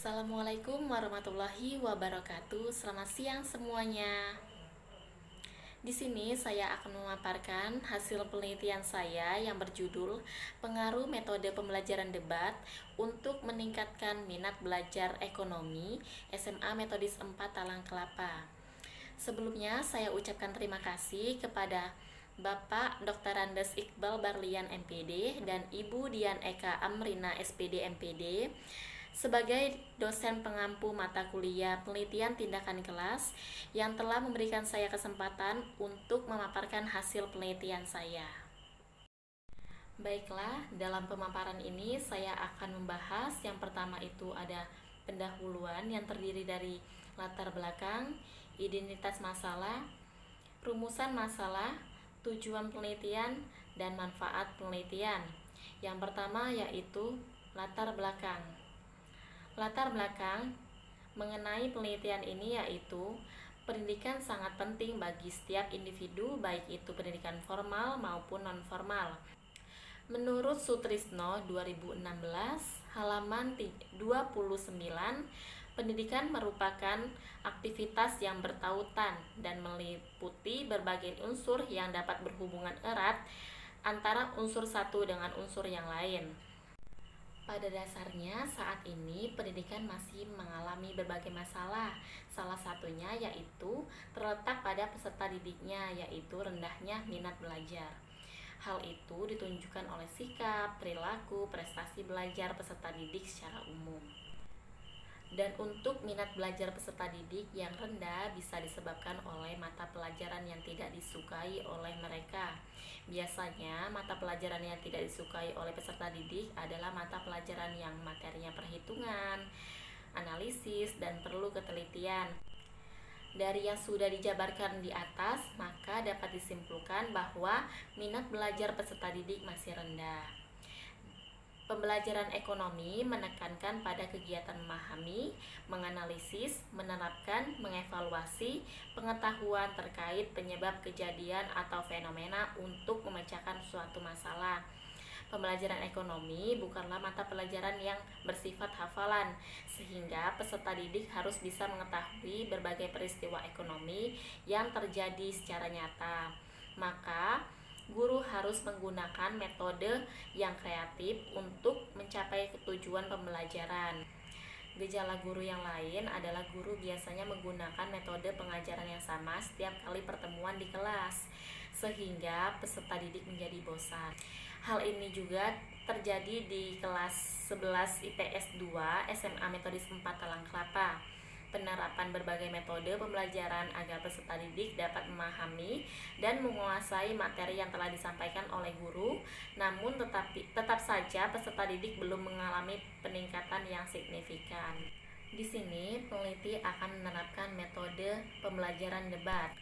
Assalamualaikum warahmatullahi wabarakatuh. Selamat siang semuanya. Di sini saya akan memaparkan hasil penelitian saya yang berjudul Pengaruh Metode Pembelajaran Debat untuk Meningkatkan Minat Belajar Ekonomi SMA Metodis 4 Talang Kelapa. Sebelumnya saya ucapkan terima kasih kepada Bapak Dr. Andes Iqbal Barlian MPD dan Ibu Dian Eka Amrina SPD MPD sebagai dosen pengampu mata kuliah penelitian tindakan kelas yang telah memberikan saya kesempatan untuk memaparkan hasil penelitian saya. Baiklah, dalam pemaparan ini saya akan membahas yang pertama itu ada pendahuluan yang terdiri dari latar belakang, identitas masalah, rumusan masalah, tujuan penelitian, dan manfaat penelitian. Yang pertama yaitu latar belakang. Latar belakang mengenai penelitian ini yaitu pendidikan sangat penting bagi setiap individu, baik itu pendidikan formal maupun non-formal. Menurut Sutrisno 2016 halaman 29, pendidikan merupakan aktivitas yang bertautan dan meliputi berbagai unsur yang dapat berhubungan erat antara unsur satu dengan unsur yang lain. Pada dasarnya saat ini pendidikan masih mengalami berbagai masalah. Salah satunya yaitu terletak pada peserta didiknya, yaitu rendahnya minat belajar. Hal itu ditunjukkan oleh sikap, perilaku, prestasi belajar peserta didik secara umum. Dan untuk minat belajar peserta didik yang rendah bisa disebabkan oleh mata pelajaran yang tidak disukai oleh mereka. Biasanya mata pelajaran yang tidak disukai oleh peserta didik adalah mata pelajaran yang materinya perhitungan, analisis, dan perlu ketelitian. Dari yang sudah dijabarkan di atas, maka dapat disimpulkan bahwa minat belajar peserta didik masih rendah. Pembelajaran ekonomi menekankan pada kegiatan memahami, menganalisis, menerapkan, mengevaluasi pengetahuan terkait penyebab kejadian atau fenomena untuk memecahkan suatu masalah. Pembelajaran ekonomi bukanlah mata pelajaran yang bersifat hafalan, sehingga peserta didik harus bisa mengetahui berbagai peristiwa ekonomi yang terjadi secara nyata. Maka guru harus menggunakan metode yang kreatif untuk mencapai tujuan pembelajaran. Gejala guru yang lain adalah guru biasanya menggunakan metode pengajaran yang sama setiap kali pertemuan di kelas, sehingga peserta didik menjadi bosan. Hal ini juga terjadi di kelas 11 IPS 2 SMA Metodis 4 Talang Kelapa. Penerapan berbagai metode pembelajaran agar peserta didik dapat memahami dan menguasai materi yang telah disampaikan oleh guru, namun tetap saja peserta didik belum mengalami peningkatan yang signifikan. Di sini peneliti akan menerapkan metode pembelajaran debat.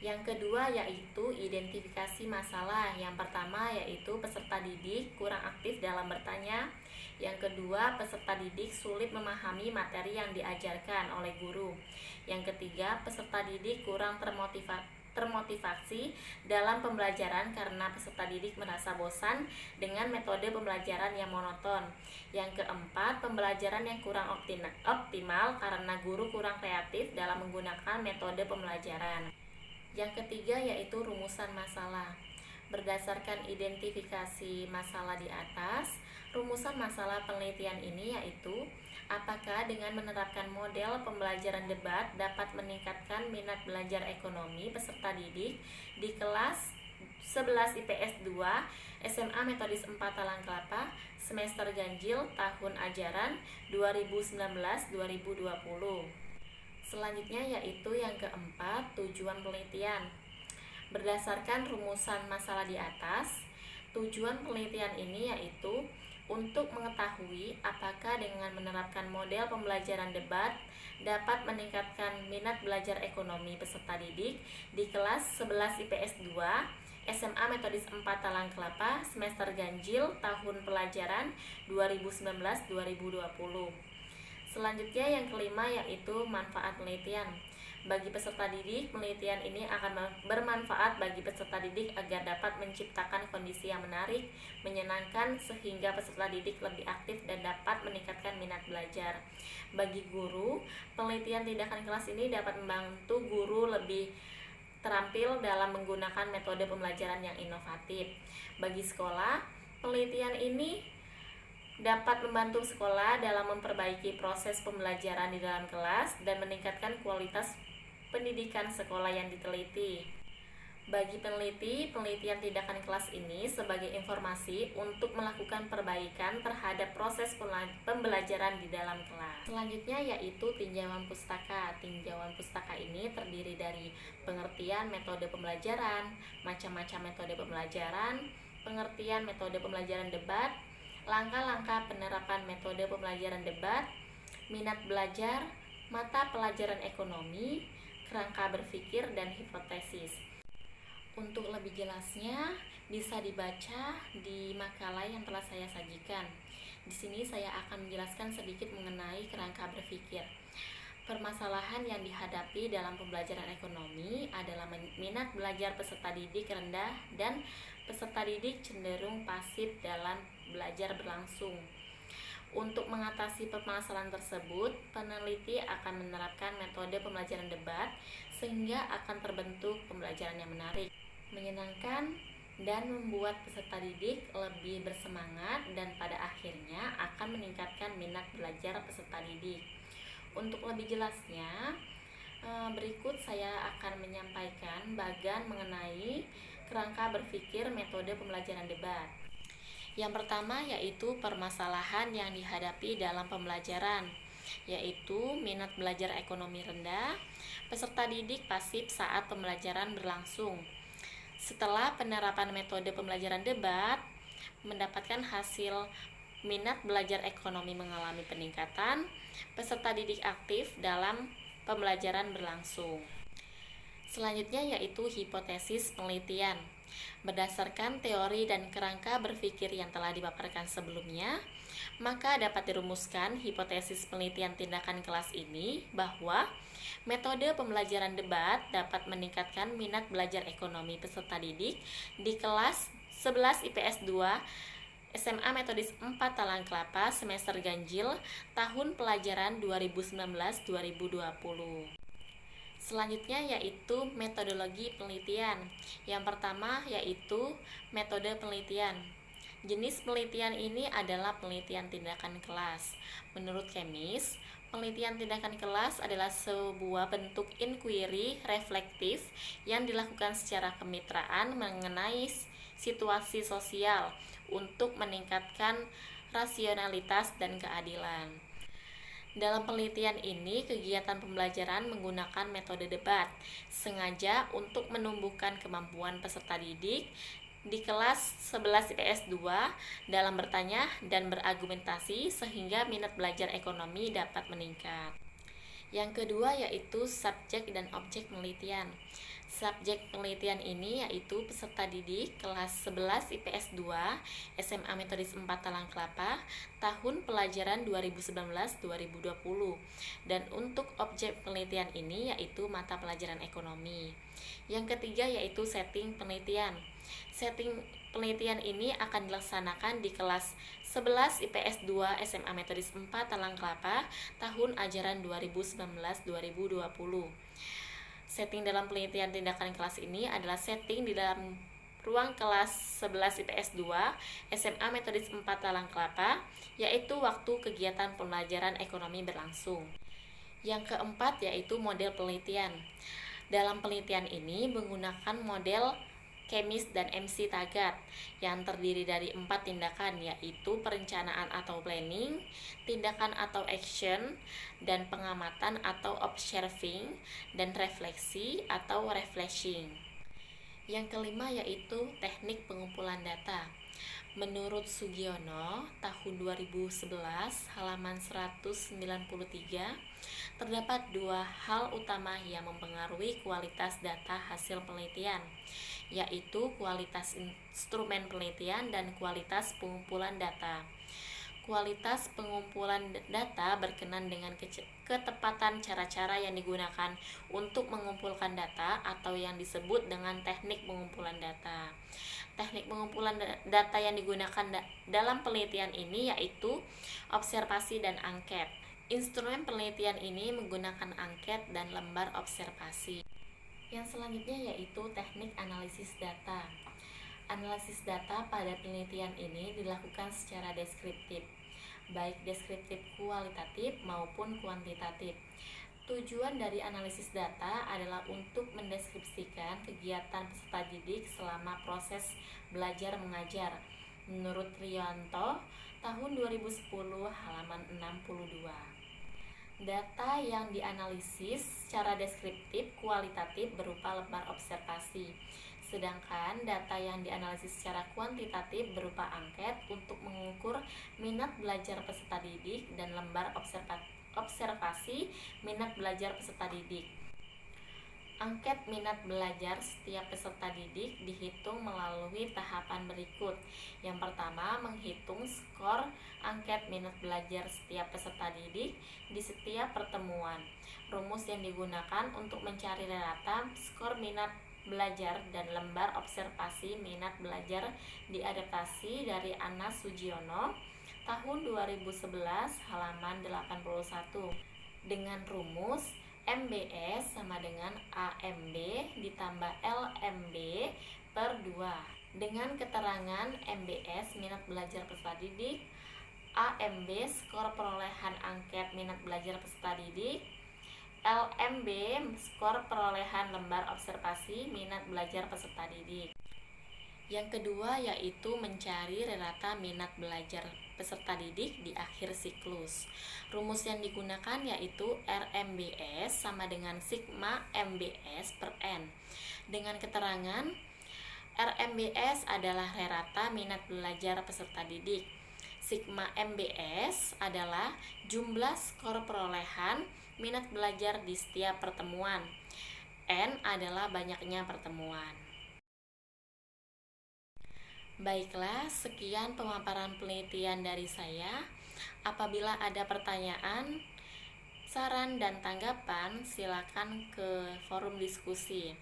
Yang kedua yaitu identifikasi masalah. Yang pertama yaitu peserta didik kurang aktif dalam bertanya. Yang kedua, peserta didik sulit memahami materi yang diajarkan oleh guru. Yang ketiga, peserta didik kurang termotivasi dalam pembelajaran karena peserta didik merasa bosan dengan metode pembelajaran yang monoton. Yang keempat, pembelajaran yang kurang optimal karena guru kurang kreatif dalam menggunakan metode pembelajaran. Yang ketiga yaitu rumusan masalah. Berdasarkan identifikasi masalah di atas, rumusan masalah penelitian ini yaitu apakah dengan menerapkan model pembelajaran debat dapat meningkatkan minat belajar ekonomi peserta didik di kelas 11 IPS 2 SMA Metodis 4 Talang Kelapa semester ganjil tahun ajaran 2019-2020. Selanjutnya yaitu yang keempat, tujuan penelitian. Berdasarkan rumusan masalah di atas, tujuan penelitian ini yaitu untuk mengetahui apakah dengan menerapkan model pembelajaran debat dapat meningkatkan minat belajar ekonomi peserta didik di kelas 11 IPS 2 SMA Metodis 4 Talang Kelapa semester ganjil tahun pelajaran 2019-2020. Selanjutnya yang kelima yaitu manfaat penelitian. Bagi peserta didik, penelitian ini akan bermanfaat bagi peserta didik agar dapat menciptakan kondisi yang menarik, menyenangkan, sehingga peserta didik lebih aktif dan dapat meningkatkan minat belajar. Bagi guru, penelitian tindakan kelas ini dapat membantu guru lebih terampil dalam menggunakan metode pembelajaran yang inovatif. Bagi sekolah, penelitian ini dapat membantu sekolah dalam memperbaiki proses pembelajaran di dalam kelas dan meningkatkan kualitas pendidikan sekolah yang diteliti. Bagi peneliti, penelitian tindakan kelas ini sebagai informasi untuk melakukan perbaikan terhadap proses pembelajaran di dalam kelas. Selanjutnya yaitu tinjauan pustaka. Tinjauan pustaka ini terdiri dari pengertian metode pembelajaran, macam-macam metode pembelajaran, pengertian metode pembelajaran debat, langkah-langkah penerapan metode pembelajaran debat, minat belajar, mata pelajaran ekonomi, kerangka berpikir, dan hipotesis. Untuk lebih jelasnya bisa dibaca di makalah yang telah saya sajikan. Di sini saya akan menjelaskan sedikit mengenai kerangka berpikir. Permasalahan yang dihadapi dalam pembelajaran ekonomi adalah minat belajar peserta didik rendah dan peserta didik cenderung pasif dalam belajar berlangsung. Untuk mengatasi permasalahan tersebut, peneliti akan menerapkan metode pembelajaran debat sehingga akan terbentuk pembelajaran yang menarik, menyenangkan, dan membuat peserta didik lebih bersemangat dan pada akhirnya akan meningkatkan minat belajar peserta didik. Untuk lebih jelasnya, berikut saya akan menyampaikan bagian mengenai kerangka berpikir metode pembelajaran debat. Yang pertama yaitu permasalahan yang dihadapi dalam pembelajaran, yaitu minat belajar ekonomi rendah, peserta didik pasif saat pembelajaran berlangsung. Setelah penerapan metode pembelajaran debat, mendapatkan hasil minat belajar ekonomi mengalami peningkatan, peserta didik aktif dalam pembelajaran berlangsung. Selanjutnya yaitu hipotesis penelitian. Berdasarkan teori dan kerangka berpikir yang telah dipaparkan sebelumnya, maka dapat dirumuskan hipotesis penelitian tindakan kelas ini bahwa metode pembelajaran debat dapat meningkatkan minat belajar ekonomi peserta didik di kelas 11 IPS 2 SMA Metodis 4 Talang Kelapa semester ganjil tahun pelajaran 2019-2020. Selanjutnya yaitu metodologi penelitian. Yang pertama yaitu metode penelitian. Jenis penelitian ini adalah penelitian tindakan kelas. Menurut Kemis, penelitian tindakan kelas adalah sebuah bentuk inquiry reflektif yang dilakukan secara kemitraan mengenai situasi sosial untuk meningkatkan rasionalitas dan keadilan. Dalam penelitian ini, kegiatan pembelajaran menggunakan metode debat, sengaja untuk menumbuhkan kemampuan peserta didik di kelas 11 IPS 2 dalam bertanya dan berargumentasi sehingga minat belajar ekonomi dapat meningkat. Yang kedua yaitu subjek dan objek penelitian. Subjek penelitian ini yaitu peserta didik kelas 11 IPS 2 SMA Metodis 4 Talang Kelapa tahun pelajaran 2019-2020. Dan untuk objek penelitian ini yaitu mata pelajaran ekonomi. Yang ketiga yaitu setting penelitian. Setting penelitian ini akan dilaksanakan di kelas 11 IPS 2 SMA Metodis 4 Talang Kelapa tahun ajaran 2019-2020. Setting dalam penelitian tindakan kelas ini adalah setting di dalam ruang kelas 11 IPS 2 SMA Metodis 4 Talang Kelapa, yaitu waktu kegiatan pembelajaran ekonomi berlangsung. Yang keempat yaitu model penelitian. Dalam penelitian ini menggunakan model Kemis dan MC Taggart yang terdiri dari 4 tindakan, yaitu perencanaan atau planning, tindakan atau action, dan pengamatan atau observing, dan refleksi atau refreshing. Yang kelima yaitu teknik pengumpulan data. Menurut Sugiono, tahun 2011, halaman 193, terdapat 2 hal utama yang mempengaruhi kualitas data hasil penelitian, yaitu kualitas instrumen penelitian dan kualitas pengumpulan data. Kualitas pengumpulan data berkenan dengan ketepatan cara-cara yang digunakan untuk mengumpulkan data atau yang disebut dengan teknik pengumpulan data. Teknik pengumpulan data yang digunakan dalam penelitian ini yaitu observasi dan angket. Instrumen penelitian ini menggunakan angket dan lembar observasi. Yang selanjutnya yaitu teknik analisis data. Analisis data pada penelitian ini dilakukan secara deskriptif, baik deskriptif kualitatif maupun kuantitatif. Tujuan dari analisis data adalah untuk mendeskripsikan kegiatan peserta didik selama proses belajar mengajar. Menurut Rianto, tahun 2010 halaman 62. Data yang dianalisis secara deskriptif kualitatif berupa lembar observasi. Sedangkan data yang dianalisis secara kuantitatif berupa angket untuk mengukur minat belajar peserta didik dan lembar observasi minat belajar peserta didik. Angket minat belajar setiap peserta didik dihitung melalui tahapan berikut. Yang pertama, menghitung skor angket minat belajar setiap peserta didik di setiap pertemuan. Rumus yang digunakan untuk mencari rata skor minat belajar dan lembar observasi minat belajar diadaptasi dari Anas Sugiono tahun 2011 halaman 81 dengan rumus MBS sama dengan AMB ditambah LMB per 2 dengan keterangan MBS minat belajar peserta didik, AMB skor perolehan angket minat belajar peserta didik, LMB skor perolehan lembar observasi minat belajar peserta didik. Yang kedua yaitu mencari rata minat belajar peserta didik di akhir siklus. Rumus yang digunakan yaitu RMBS sama dengan sigma MBS per N. Dengan keterangan RMBS adalah rata minat belajar peserta didik. Sigma MBS adalah jumlah skor perolehan minat belajar di setiap pertemuan. N adalah banyaknya pertemuan. Baiklah, sekian pemaparan penelitian dari saya. Apabila ada pertanyaan, saran, dan tanggapan, silakan ke forum diskusi.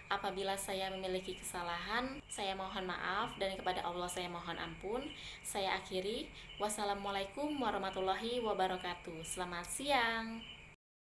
Apabila saya memiliki kesalahan, saya mohon maaf dan kepada Allah saya mohon ampun. Saya akhiri. Wassalamualaikum warahmatullahi wabarakatuh. Selamat siang.